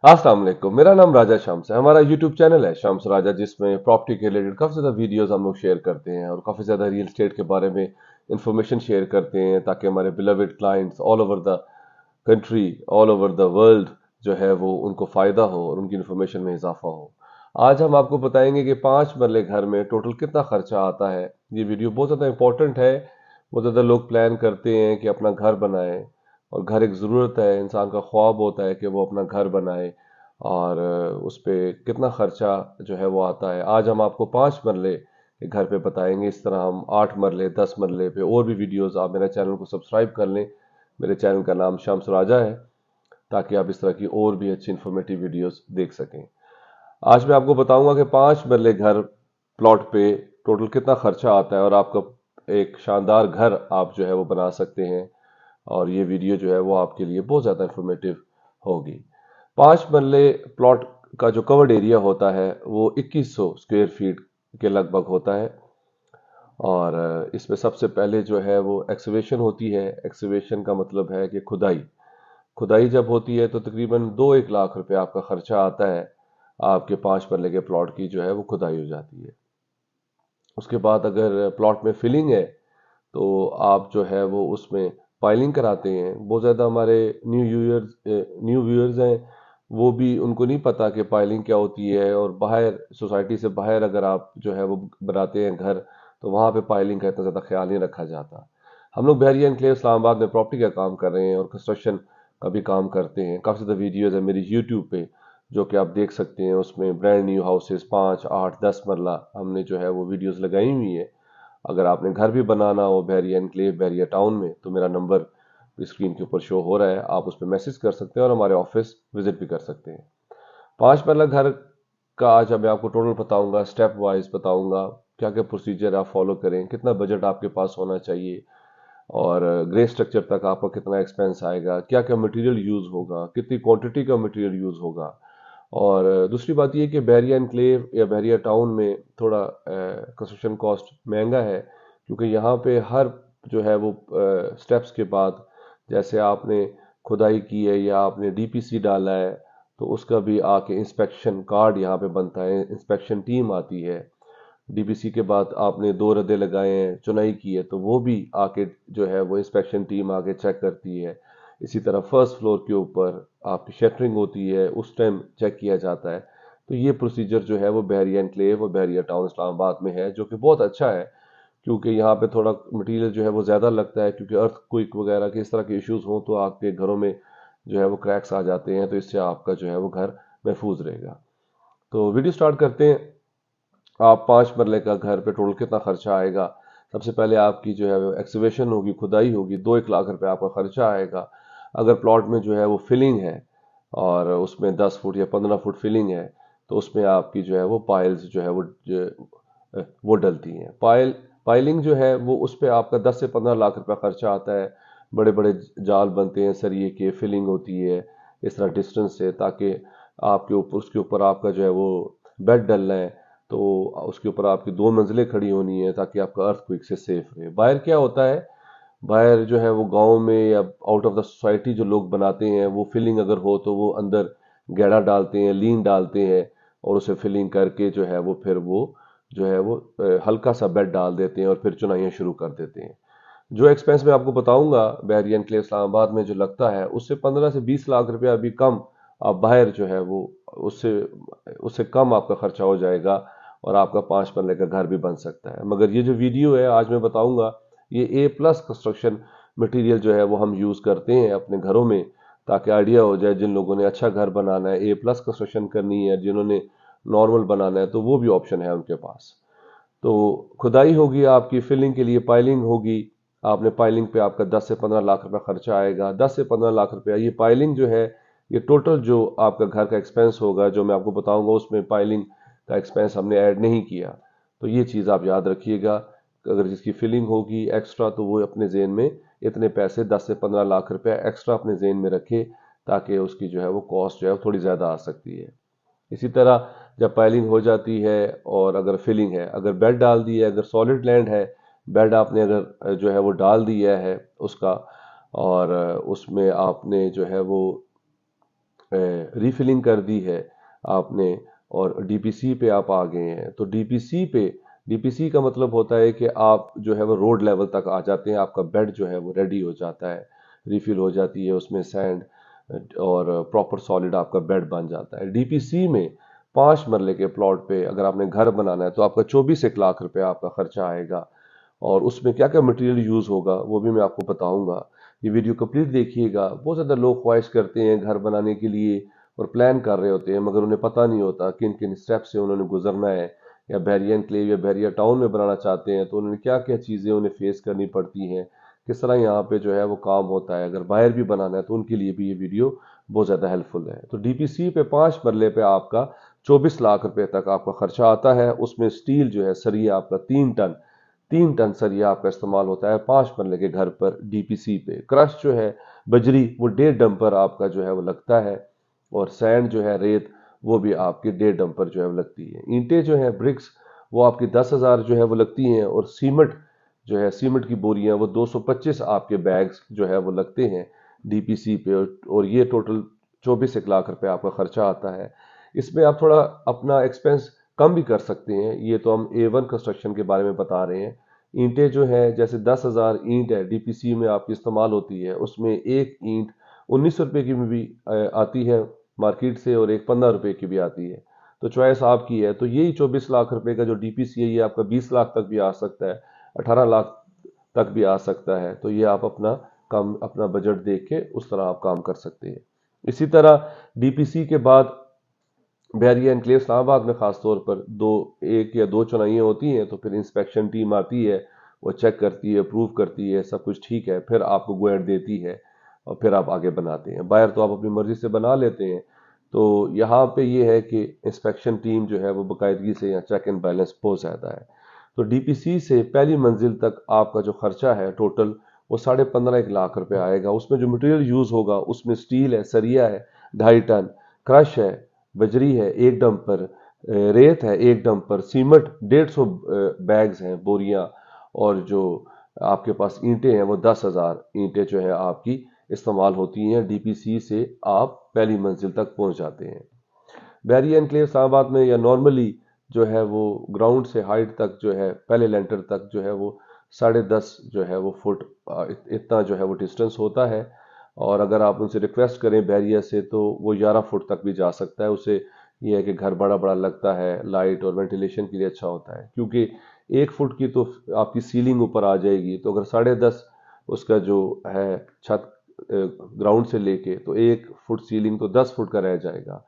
अस्सलाम वालेकुम। मेरा नाम राजा शम्स है। हमारा यूट्यूब चैनल है शम्स राजा, जिसमें प्रॉपर्टी के रिलेटेड काफ़ी ज़्यादा वीडियोस हम लोग शेयर करते हैं और काफ़ी ज़्यादा रियल एस्टेट के बारे में इंफॉर्मेशन शेयर करते हैं, ताकि हमारे beloved clients all over the country, all over the world जो है वो उनको फ़ायदा हो और उनकी इन्फॉर्मेशन में इजाफा हो। आज हम आपको बताएंगे कि 5 मरले घर में टोटल कितना खर्चा आता है। ये वीडियो बहुत ज़्यादा इंपॉर्टेंट है। बहुत ज़्यादा लोग प्लान करते हैं कि अपना घर बनाएं, और घर एक ज़रूरत है, इंसान का ख्वाब होता है कि वो अपना घर बनाए, और उस पे कितना खर्चा जो है वो आता है। आज हम आपको 5 मरले के घर पे बताएंगे। इस तरह हम 8 मरले, 10 मरले पे और भी वीडियोस, आप मेरे चैनल को सब्सक्राइब कर लें। मेरे चैनल का नाम शम्स राजा है, ताकि आप इस तरह की और भी अच्छी इन्फॉर्मेटिव वीडियोस देख सकें। आज मैं आपको बताऊंगा कि 5 मरले घर प्लॉट पे टोटल कितना खर्चा आता है, और आपका एक शानदार घर आप जो है वो बना सकते हैं। और ये वीडियो जो है वो आपके लिए बहुत ज़्यादा इंफॉर्मेटिव होगी। 5 मरले प्लॉट का जो कवर्ड एरिया होता है वो 2100 स्क्वायर फीट के लगभग होता है। और इसमें सबसे पहले जो है वो एक्सवेशन होती है। एक्सवेशन का मतलब है कि खुदाई। खुदाई जब होती है तो तकरीबन 2-1 लाख रुपए आपका खर्चा आता है। आपके 5 मरले के प्लॉट की जो है वो खुदाई हो जाती है। उसके बाद अगर प्लॉट में फिलिंग है तो आप जो है वो उसमें पाइलिंग कराते हैं। बहुत ज़्यादा हमारे न्यू व्यूअर्स हैं, वो भी, उनको नहीं पता कि पाइलिंग क्या होती है। और बाहर, सोसाइटी से बाहर अगर आप जो है वो बनाते हैं घर, तो वहाँ पे पाइलिंग का इतना ज़्यादा ख्याल नहीं रखा जाता। हम लोग बहरिया एनक्लेव इस्लामाबाद में प्रॉपर्टी का काम कर रहे हैं और कंस्ट्रक्शन का भी काम करते हैं। काफ़ी ज़्यादा वीडियोज़ है मेरी यूट्यूब पे जो कि आप देख सकते हैं। उसमें ब्रांड न्यू हाउसेस 5, 8, 10 मरला हमने जो है वो वीडियोज़ लगाई हुई है। अगर आपने घर भी बनाना हो बहरिया एनक्लेव, बहरिया टाउन में, तो मेरा नंबर स्क्रीन के ऊपर शो हो रहा है, आप उस पर मैसेज कर सकते हैं और हमारे ऑफिस विजिट भी कर सकते हैं। 5 मरला घर का आज मैं आपको टोटल बताऊंगा, स्टेप वाइज बताऊंगा क्या क्या प्रोसीजर आप फॉलो करें, कितना बजट आपके पास होना चाहिए, और ग्रे स्ट्रक्चर तक आपका कितना एक्सपेंस आएगा, क्या क्या मटेरियल यूज़ होगा, कितनी क्वांटिटी का मटेरियल यूज़ होगा। और दूसरी बात ये कि बहरिया एनक्लेव या बहरिया टाउन में थोड़ा कंस्ट्रक्शन कॉस्ट महंगा है, क्योंकि यहाँ पे हर जो है वो स्टेप्स के बाद, जैसे आपने खुदाई की है या आपने डीपीसी डाला है, तो उसका भी आके इंस्पेक्शन कार्ड यहाँ पे बनता है, इंस्पेक्शन टीम आती है। डीपीसी के बाद आपने 2 रदे लगाए हैं, चुनाई की है, तो वो भी आके जो है वो इंस्पेक्शन टीम आके चेक करती है। इसी तरह फर्स्ट फ्लोर के ऊपर आपकी शटरिंग होती है, उस टाइम चेक किया जाता है। तो ये प्रोसीजर जो है वो बहरिया एनक्लेव और बहरिया टाउन इस्लामाबाद में है, जो कि बहुत अच्छा है, क्योंकि यहाँ पे थोड़ा मटेरियल जो है वो ज़्यादा लगता है, क्योंकि अर्थ क्विक वगैरह के इस तरह के इश्यूज हों तो आपके घरों में जो है वो क्रैक्स आ जाते हैं, तो इससे आपका जो है वो घर महफूज रहेगा। तो वीडियो स्टार्ट करते हैं। आप 5 मरले का घर पे टोटल कितना खर्चा आएगा। सबसे पहले आपकी जो है वो एक्सवेशन होगी, खुदाई होगी, 2-1 लाख रुपए आपका खर्चा आएगा। अगर प्लॉट में जो है वो फिलिंग है और उसमें 10 फुट या 15 फुट फिलिंग है, तो उसमें आपकी जो है वो पाइल्स जो है वो डलती हैं। पाइलिंग जो है वो उस पर आपका 10 से 15 लाख रुपया खर्चा आता है। बड़े बड़े जाल बनते हैं सरिये के, फिलिंग होती है इस तरह डिस्टेंस से, ताकि आपके ऊपर, उसके ऊपर आपका जो है वो बेड डलना है, तो उसके ऊपर आपकी 2 मंजिलें खड़ी होनी है, ताकि आपका अर्थक्वेक से सेफ रहे। बाहर क्या होता है, बाहर जो है वो गांव में या आउट ऑफ द सोसाइटी जो लोग बनाते हैं, वो फिलिंग अगर हो तो वो अंदर गैड़ा डालते हैं, लीन डालते हैं, और उसे फिलिंग करके जो है वो फिर वो जो है वो हल्का सा बेड डाल देते हैं और फिर चुनाइयाँ शुरू कर देते हैं। जो एक्सपेंस मैं आपको बताऊंगा बहरिया एनक्लेव इस्लामाबाद में जो लगता है, उससे 15 से 20 लाख रुपया अभी कम आप बाहर जो है वो, उससे उससे कम आपका खर्चा हो जाएगा, और आपका 5 मरले का घर भी बन सकता है। मगर ये जो वीडियो है आज मैं बताऊंगा, ये A+ कंस्ट्रक्शन मटेरियल जो है वो हम यूज़ करते हैं अपने घरों में, ताकि आइडिया हो जाए जिन लोगों ने अच्छा घर बनाना है, A+ कंस्ट्रक्शन करनी है, जिन्होंने नॉर्मल बनाना है, तो वो भी ऑप्शन है उनके पास। तो खुदाई होगी, आपकी फिलिंग के लिए पाइलिंग होगी। आपने पाइलिंग पे आपका 10 से 15 लाख रुपया खर्चा आएगा। 10 से 15 लाख रुपया ये पाइलिंग जो है, ये टोटल जो आपका घर का एक्सपेंस होगा जो मैं आपको बताऊंगा, उसमें पाइलिंग का एक्सपेंस हमने ऐड नहीं किया। तो ये चीज़ आप याद रखिएगा। अगर जिसकी फिलिंग होगी एक्स्ट्रा, तो वो अपने जेन में इतने पैसे, 10 से 15 लाख रुपया एक्स्ट्रा अपने जेन में रखे, ताकि उसकी जो है वो कॉस्ट जो है वो थोड़ी ज़्यादा आ सकती है। इसी तरह जब पाइलिंग हो जाती है और अगर फिलिंग है, अगर बेड डाल दिया है, अगर सॉलिड लैंड है, बेड आपने अगर जो है वो डाल दिया है उसका, और उसमें आपने जो है वो रीफिलिंग कर दी है आपने और डीपीसी पे आप आ गए हैं, तो डीपीसी का मतलब होता है कि आप जो है वो रोड लेवल तक आ जाते हैं, आपका बेड जो है वो रेडी हो जाता है, रिफिल हो जाती है उसमें सैंड और प्रॉपर सॉलिड आपका बेड बन जाता है। डीपीसी में 5 मरले के प्लॉट पे अगर आपने घर बनाना है तो आपका 24 1 लाख रुपए आपका खर्चा आएगा। और उसमें क्या क्या मटेरियल यूज़ होगा वो भी मैं आपको बताऊंगा। ये वीडियो कंप्लीट देखिएगा। बहुत ज़्यादा लोग ख्वाहिश करते हैं घर बनाने के लिए और प्लान कर रहे होते हैं, मगर उन्हें पता नहीं होता किन किन स्टेप से उन्होंने गुजरना है। या बैरिया एनक्लेव या बैरिया टाउन में बनाना चाहते हैं तो उन्हें क्या क्या चीज़ें उन्हें फेस करनी पड़ती हैं, किस तरह यहाँ पे जो है वो काम होता है। अगर बाहर भी बनाना है तो उनके लिए भी ये वीडियो बहुत ज़्यादा हेल्पफुल है। तो डीपीसी पे 5 मरले पे आपका 24 लाख रुपए तक आपका खर्चा आता है। उसमें स्टील जो है सरिया आपका 3 टन सरिया आपका इस्तेमाल होता है 5 मरले के घर पर। डीपीसी पे क्रश जो है बजरी वो 1.5 डंपर आपका जो है वो लगता है, और सैंड जो है रेत वो भी आपकी 1.5 डंपर जो है वो लगती है। ईंटें जो है ब्रिक्स वो आपकी 10,000 जो है वो लगती हैं, और सीमेंट जो है सीमेंट की बोरियां वो 225 आपके बैग्स जो है वो लगते हैं डीपीसी पे। और ये टोटल 24 1 लाख रुपए आपका खर्चा आता है। इसमें आप थोड़ा अपना एक्सपेंस कम भी कर सकते हैं। ये तो हम A1 कंस्ट्रक्शन के बारे में बता रहे हैं। ईंटें जो है जैसे 10,000 ईंट है डीपीसी में आपकी इस्तेमाल होती है, उसमें एक ईंट 19 रुपए की भी आती है मार्केट से, और एक 15 रुपए की भी आती है। तो चॉइस आपकी है। तो यही 24 लाख रुपए का जो डीपीसी है ये आपका 20 लाख तक भी आ सकता है, 18 लाख तक भी आ सकता है। तो ये आप अपना बजट देख के उस तरह आप काम कर सकते हैं। इसी तरह डीपीसी के बाद बैरिया एनक्लेव इस्लामाबाद में खास तौर पर एक या दो चुनाइयाँ होती हैं, तो फिर इंस्पेक्शन टीम आती है, वो चेक करती है, अप्रूव करती है, सब कुछ ठीक है, फिर आपको गो एड देती है और फिर आप आगे बनाते हैं। बाहर तो आप अपनी मर्जी से बना लेते हैं। तो यहाँ पे ये है कि इंस्पेक्शन टीम जो है वो बाकायदगी से यहाँ चेक एंड बैलेंस बहुत ज़्यादा है। तो डीपीसी से पहली मंजिल तक आपका जो खर्चा है टोटल वो 15.5 1 लाख रुपए आएगा। उसमें जो मटेरियल यूज़ होगा उसमें स्टील है, सरिया है 2.5 टन, क्रश है, बजरी है 1 डंपर, रेत है 1 डंपर, सीमेंट 150 बैग्स हैं बोरियां, और जो आपके पास ईंटें हैं वो 10,000 ईंटें जो है आपकी इस्तेमाल होती हैं। डीपीसी से आप पहली मंजिल तक पहुंच जाते हैं। बैरिया एनक्लेव इस्लामाबाद में या नॉर्मली जो है वो ग्राउंड से हाइट तक जो है पहले लेंटर तक जो है वो 10.5 जो है वो फुट इतना जो है वो डिस्टेंस होता है। और अगर आप उनसे रिक्वेस्ट करें बैरिया से तो वो 11 फुट तक भी जा सकता है। उसे ये है कि घर बड़ा बड़ा लगता है, लाइट और वेंटिलेशन के लिए अच्छा होता है, क्योंकि 1 फुट की तो आपकी सीलिंग ऊपर आ जाएगी। तो अगर 10.5 उसका जो है छत ग्राउंड से लेके, तो 1 फुट सीलिंग तो 10 फुट का रह जाएगा।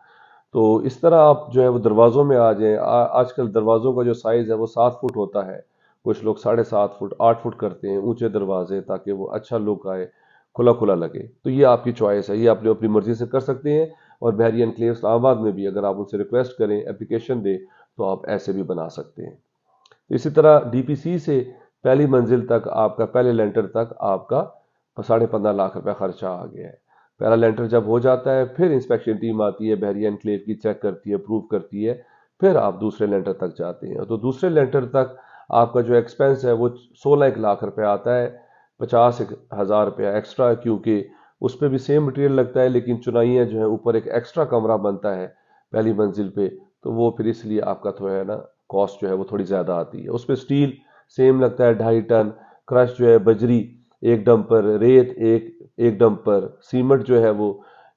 तो इस तरह आप जो है वो दरवाज़ों में आ जाएं। आजकल दरवाज़ों का जो साइज़ है वो 7 फुट होता है, कुछ लोग 7.5 फुट 8 फुट करते हैं ऊंचे दरवाजे, ताकि वो अच्छा लुक आए, खुला खुला लगे। तो ये आपकी चॉइस है, ये आप अपनी मर्जी से कर सकते हैं। और बैरिया एनक्लेव इस्लामाबाद में भी अगर आप उनसे रिक्वेस्ट करें, एप्लीकेशन दें, तो आप ऐसे भी बना सकते हैं। इसी तरह डीपीसी से पहली मंजिल तक आपका पहले लेंटर तक आपका 15.5 लाख रुपया खर्चा आ गया है। पहला लेंटर जब हो जाता है फिर इंस्पेक्शन टीम आती है बैरिया एनक्लेव की, चेक करती है, अप्रूव करती है, फिर आप दूसरे लेंटर तक जाते हैं। तो दूसरे लेंटर तक आपका जो एक्सपेंस है वो 16 1 लाख रुपया आता है, 50,000 रुपया एक्स्ट्रा, क्योंकि उस पर भी सेम मटेरियल लगता है, लेकिन चुनाइयाँ जो है ऊपर एक एक्स्ट्रा कमरा बनता है पहली मंजिल पे, तो वो फिर इसलिए आपका थोड़ा है ना कॉस्ट जो है वो थोड़ी ज़्यादा आती है। उसमें स्टील सेम लगता है 2.5 टन, क्रश जो है बजरी 1 डंपर, रेत एक डंपर, सीमेंट जो है वो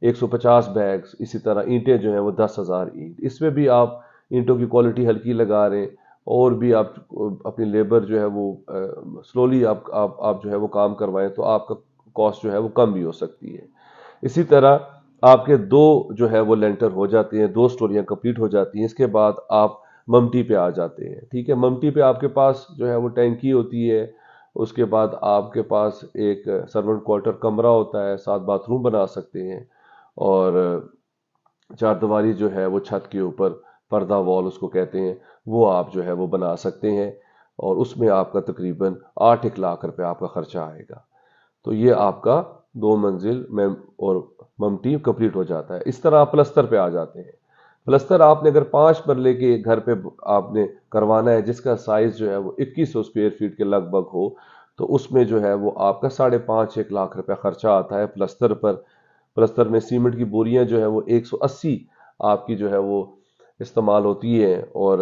150 बैग्स, इसी तरह ईंटें जो है वो 10,000 ईंट। इसमें भी आप ईंटों की क्वालिटी हल्की लगा रहे हैं, और भी आप अपनी लेबर जो है वो स्लोली आप जो है वो काम करवाएं, तो आपका कॉस्ट जो है वो कम भी हो सकती है। इसी तरह आपके दो जो है वो लेंटर हो जाते हैं, 2 स्टोरियां कंप्लीट हो जाती हैं। इसके बाद आप ममटी पे आ जाते हैं। ठीक है, ममटी पे आपके पास जो है वो टैंकी होती है, उसके बाद आपके पास एक सर्वेंट क्वार्टर कमरा होता है, 7 बाथरूम बना सकते हैं, और चारदीवारी जो है वो छत के ऊपर पर्दा वॉल उसको कहते हैं, वो आप जो है वो बना सकते हैं, और उसमें आपका तकरीबन 8 1 लाख रुपए आपका खर्चा आएगा। तो ये आपका 2 मंजिल में और ममटी कंप्लीट हो जाता है। इस तरह आप प्लस्तर पे आ जाते हैं। प्लस्तर आपने अगर 5 मरले के घर पे आपने करवाना है, जिसका साइज जो है वो 2100 स्क्वायर फीट के लगभग हो, तो उसमें जो है वो आपका 5.5 1 लाख रुपया खर्चा आता है प्लस्तर पर। पलस्तर में सीमेंट की बोरियां जो है वो 180 आपकी जो है वो इस्तेमाल होती है, और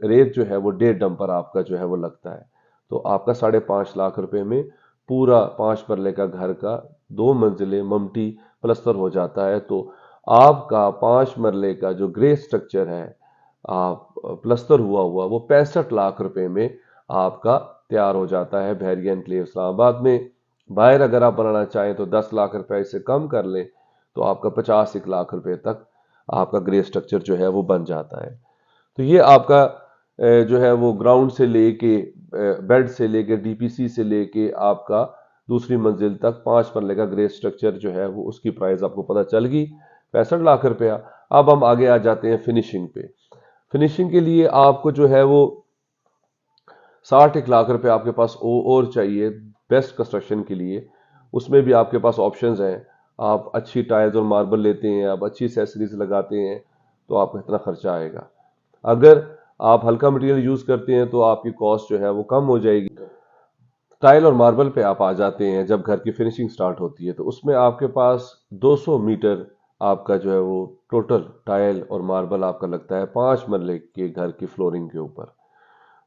रेत जो है वो 1.5 डंपर आपका जो है वो लगता है। तो आपका 5.5 लाख रुपए में पूरा 5 मरले का घर का 2 मंजिले ममटी प्लस्तर हो जाता है। तो आपका 5 मरले का जो ग्रे स्ट्रक्चर है आप प्लस्तर हुआ हुआ वो 65 लाख रुपए में आपका तैयार हो जाता है बहरिया एनक्लेव इस्लामाबाद में। बाहर अगर आप बनाना चाहें तो 10 लाख रुपए इससे कम कर लें तो आपका 50 लाख रुपए तक आपका ग्रे स्ट्रक्चर जो है वो बन जाता है। तो ये आपका जो है वो ग्राउंड से लेके बेड से लेके डीपीसी से लेके आपका दूसरी मंजिल तक 5 मरले का ग्रे स्ट्रक्चर जो है वो उसकी प्राइस आपको पता चल गई 65 लाख रुपया। अब हम आगे आ जाते हैं फिनिशिंग पे। फिनिशिंग के लिए आपको जो है वो 61 लाख रुपए आपके पास और चाहिए बेस्ट कंस्ट्रक्शन के लिए। उसमें भी आपके पास ऑप्शंस हैं। आप अच्छी टाइल्स और मार्बल लेते हैं, आप अच्छी एसेसरीज लगाते हैं तो आपका इतना खर्चा आएगा। अगर आप हल्का मटेरियल यूज करते हैं तो आपकी कॉस्ट जो है वो कम हो जाएगी। टाइल और मार्बल पे आप आ जाते हैं जब घर की फिनिशिंग स्टार्ट होती है तो उसमें आपके पास 200 मीटर आपका जो है वो टोटल टाइल और मार्बल आपका लगता है 5 मरले के घर की फ्लोरिंग के ऊपर।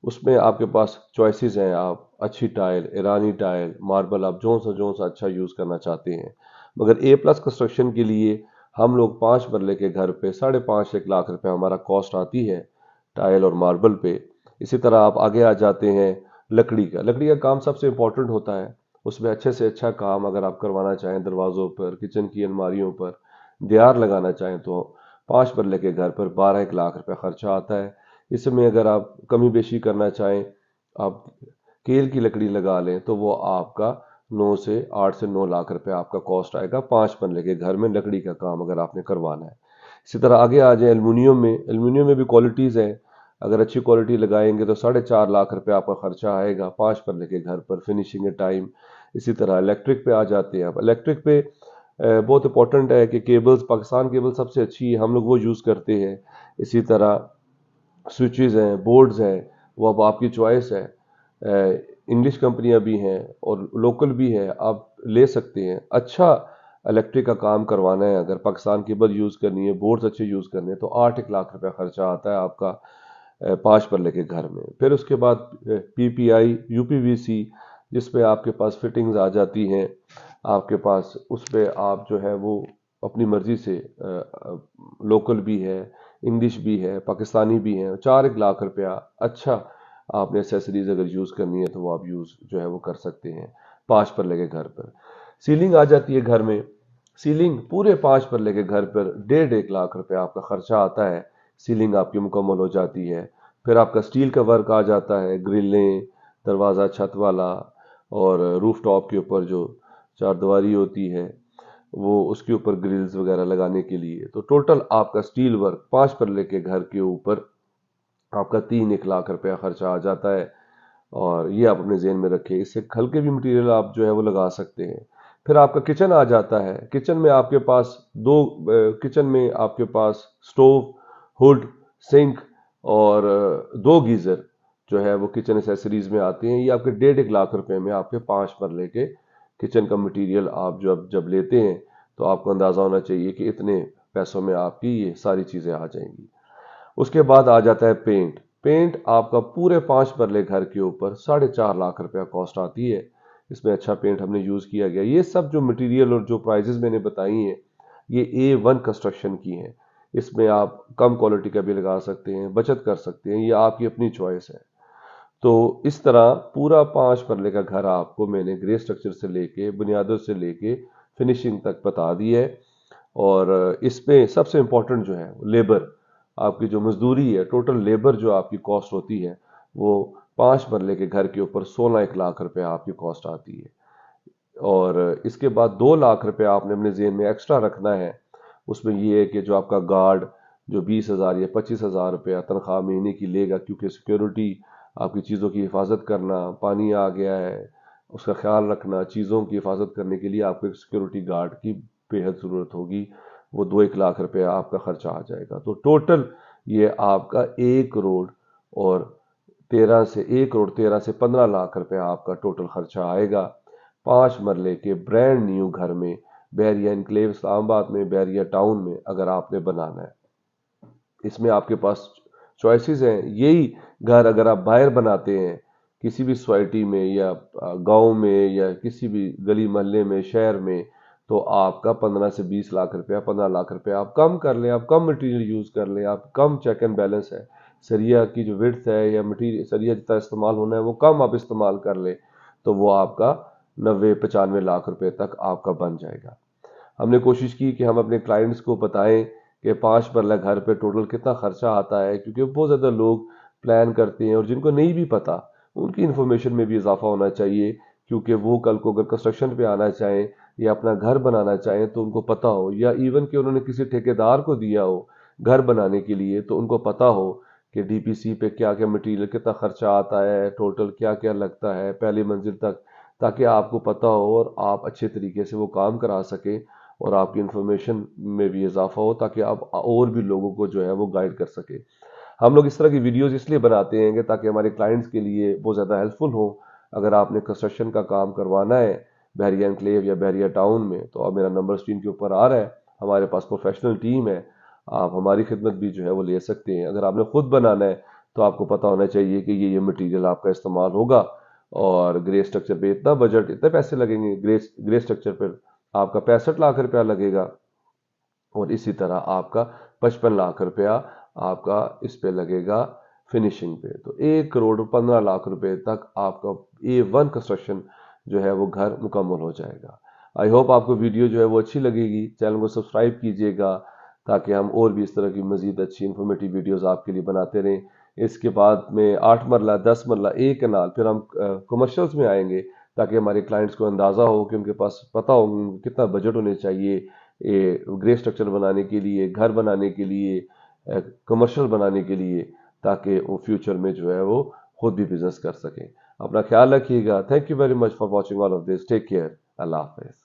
उसमें आपके पास चॉइसेस हैं, आप अच्छी टाइल, ईरानी टाइल, मार्बल आप जो सा अच्छा यूज़ करना चाहते हैं। मगर ए प्लस कंस्ट्रक्शन के लिए हम लोग 5 मरले के घर पे 5.5 लाख रुपए हमारा कॉस्ट आती है टाइल और मार्बल पे। इसी तरह आप आगे आ जाते हैं लकड़ी का काम सबसे इम्पोर्टेंट होता है। उसमें अच्छे से अच्छा काम अगर आप करवाना चाहें दरवाज़ों पर, किचन की अलमारियों पर दीवार लगाना चाहें तो 5 मरले के घर पर 12 1 लाख रुपए खर्चा आता है। इसमें अगर आप कमी बेशी करना चाहें, आप केल की लकड़ी लगा लें तो वो आपका 8 से 9 लाख रुपए आपका कॉस्ट आएगा 5 मरले के घर में लकड़ी का काम अगर आपने करवाना है। इसी तरह आगे आ जाए एल्युमिनियम में भी क्वालिटीज़ हैं। अगर अच्छी क्वालिटी लगाएंगे तो 4.5 लाख रुपए आपका खर्चा आएगा 5 मरले के घर पर फिनिशिंग टाइम। इसी तरह इलेक्ट्रिक पे आ जाते हैं आप। इलेक्ट्रिक पे बहुत इंपॉर्टेंट है कि केबल्स, पाकिस्तान केबल सबसे अच्छी है, हम लोग वो यूज़ करते हैं। इसी तरह स्विचेस हैं, बोर्ड्स हैं, वो अब आपकी चॉइस है। इंग्लिश कंपनियां भी हैं और लोकल भी है, आप ले सकते हैं। अच्छा इलेक्ट्रिक का काम करवाना है, अगर पाकिस्तान केबल यूज़ करनी है, बोर्ड्स अच्छे यूज़ करने हैं तो 8 1 लाख रुपया खर्चा आता है आपका 5 पल्ले के घर में। फिर उसके बाद पीपीआई, यूपीवीसी जिसपे आपके पास फिटिंग्स आ जाती हैं, आपके पास उस पे आप जो है वो अपनी मर्जी से लोकल भी है, इंग्लिश भी है, पाकिस्तानी भी है। 4 1 लाख रुपया अच्छा आपने एसेसरीज अगर यूज़ करनी है तो वो आप यूज़ जो है वो कर सकते हैं 5 पल्ले के घर पर। सीलिंग आ जाती है घर में। सीलिंग पूरे 5 पल्ले के घर पर 1.5 1 लाख रुपया आपका खर्चा आता है। सीलिंग आपकी मुकम्मल हो जाती है। फिर आपका स्टील का वर्क आ जाता है, ग्रिलें, दरवाज़ा छत वाला, और रूफ टॉप के ऊपर जो चारदीवारी होती है वो उसके ऊपर ग्रिल्स वगैरह लगाने के लिए। तो टोटल आपका स्टील वर्क 5 पल्ले के घर के ऊपर आपका 3 1 लाख रुपया खर्चा आ जाता है। और ये आप अपने जेहन में रखें। इससे हल्के भी मटेरियल आप जो है वो लगा सकते हैं। फिर आपका किचन आ जाता है। किचन में आपके पास किचन में आपके पास स्टोव, हुड, सिंक और 2 गीज़र जो है वो किचन एसेसरीज में आते हैं। ये आपके 1.5 1 लाख रुपए में आपके 5 मरले के किचन का मटेरियल आप जब लेते हैं तो आपको अंदाज़ा होना चाहिए कि इतने पैसों में आपकी ये सारी चीज़ें आ जाएंगी। उसके बाद आ जाता है पेंट। पेंट आपका पूरे 5 मरले घर के ऊपर 4.5 लाख रुपया कॉस्ट आती है। इसमें अच्छा पेंट हमने यूज़ किया गया। ये सब जो मटेरियल और जो प्राइजेस मैंने बताई हैं ये A1 कंस्ट्रक्शन की हैं। इसमें आप कम क्वालिटी का भी लगा सकते हैं, बचत कर सकते हैं, ये आपकी अपनी चॉइस है। तो इस तरह पूरा 5 मरले का घर आपको मैंने ग्रे स्ट्रक्चर से लेके, बुनियादों से लेके फिनिशिंग तक बता दी है। और इसमें सबसे इम्पोर्टेंट जो है लेबर, आपकी जो मजदूरी है, टोटल लेबर जो आपकी कॉस्ट होती है वो 5 मरले के घर के ऊपर 16 1 लाख रुपया आपकी कॉस्ट आती है। और इसके बाद 2 लाख रुपया आपने अपने जेहन में एक्स्ट्रा रखना है। उसमें ये है कि जो आपका गार्ड जो 20,000 या 25,000 रुपया तनख्वाह महीने की लेगा, क्योंकि सिक्योरिटी, आपकी चीज़ों की हिफाजत करना, पानी आ गया है उसका ख्याल रखना, चीज़ों की हिफाजत करने के लिए आपको एक सिक्योरिटी गार्ड की बेहद ज़रूरत होगी। वो 2 1 लाख रुपया आपका खर्चा आ जाएगा। तो टोटल ये आपका 1 करोड़ 13 से 15 लाख रुपया आपका टोटल खर्चा आएगा 5 मरले के ब्रांड न्यू घर में بحریہ انکلیو اسلام آباد میں، بحریہ ٹاؤن میں اگر آپ نے بنانا ہے، اس میں آپ کے پاس چوائسیز ہیں۔ یہی گھر اگر آپ باہر بناتے ہیں کسی بھی سوسائٹی میں یا گاؤں میں یا کسی بھی گلی محلے میں، شہر میں، تو آپ کا 15 سے 20 لاکھ روپیہ، 15 لاکھ روپیہ آپ کم کر لیں، آپ کم مٹیریل یوز کر لیں، آپ کم چیک اینڈ بیلنس ہے، سریا کی جو وڈتھ ہے یا مٹیریل سریا جتنا استعمال ہونا ہے وہ کم آپ استعمال کر لیں، تو وہ آپ کا 90-95 لاکھ روپے تک آپ کا بن جائے گا۔ ہم نے کوشش کی کہ ہم اپنے کلائنٹس کو بتائیں کہ 5 مرلہ گھر پہ ٹوٹل کتنا خرچہ آتا ہے، کیونکہ بہت زیادہ لوگ پلان کرتے ہیں اور جن کو نہیں بھی پتا ان کی انفارمیشن میں بھی اضافہ ہونا چاہیے، کیونکہ وہ کل کو اگر کنسٹرکشن پہ آنا چاہیں یا اپنا گھر بنانا چاہیں تو ان کو پتا ہو، یا ایون کہ انہوں نے کسی ٹھیکیدار کو دیا ہو گھر بنانے کے لیے تو ان کو پتا ہو کہ ڈی پی سی پہ کیا کیا مٹیریل کتنا خرچہ آتا ہے، ٹوٹل کیا کیا لگتا ہے پہلی منزل تک، تاکہ آپ کو پتا ہو اور آپ اچھے طریقے سے وہ کام کرا سکیں اور آپ کی انفارمیشن میں بھی اضافہ ہو، تاکہ آپ اور بھی لوگوں کو جو ہے وہ گائیڈ کر سکیں۔ ہم لوگ اس طرح کی ویڈیوز اس لیے بناتے ہیں کہ تاکہ ہمارے کلائنٹس کے لیے بہت زیادہ ہیلپ فل ہو۔ اگر آپ نے کنسٹرکشن کا کام کروانا ہے بحریہ انکلیو یا بحریہ ٹاؤن میں، تو اب میرا نمبر اسکرین کے اوپر آ رہا ہے، ہمارے پاس پروفیشنل ٹیم ہے، آپ ہماری خدمت بھی جو ہے وہ لے سکتے ہیں۔ اگر آپ نے خود بنانا ہے تو آپ کو پتا ہونا چاہیے کہ یہ مٹیریل آپ کا استعمال ہوگا، اور گرے اسٹرکچر پہ اتنا بجٹ، اتنے پیسے لگیں گے، گرے اسٹرکچر پہ آپ کا 65 لاکھ روپیہ لگے گا، اور اسی طرح آپ کا 55 لاکھ روپیہ آپ کا اس پہ لگے گا فنیشنگ پہ، تو 1 کروڑ 15 لاکھ روپے تک آپ کا A1 کنسٹرکشن جو ہے وہ گھر مکمل ہو جائے گا۔ آئی ہوپ آپ کو ویڈیو جو ہے وہ اچھی لگے گی، چینل کو سبسکرائب کیجئے گا تاکہ ہم اور بھی اس طرح کی مزید اچھی انفارمیٹیو ویڈیوز آپ کے لیے بناتے رہیں۔ اس کے بعد میں 8 مرلہ 10 مرلہ ایک کنال، پھر ہم کمرشلز میں آئیں گے تاکہ ہمارے کلائنٹس کو اندازہ ہو کہ ان کے پاس پتہ ہو کتنا بجٹ ہونے چاہیے گرے اسٹرکچر بنانے کے لیے، گھر بنانے کے لیے، کمرشل بنانے کے لیے، تاکہ وہ فیوچر میں جو ہے وہ خود بھی بزنس کر سکیں۔ اپنا خیال رکھیے گا۔ Thank you very much for watching all of this, take care, اللہ حافظ۔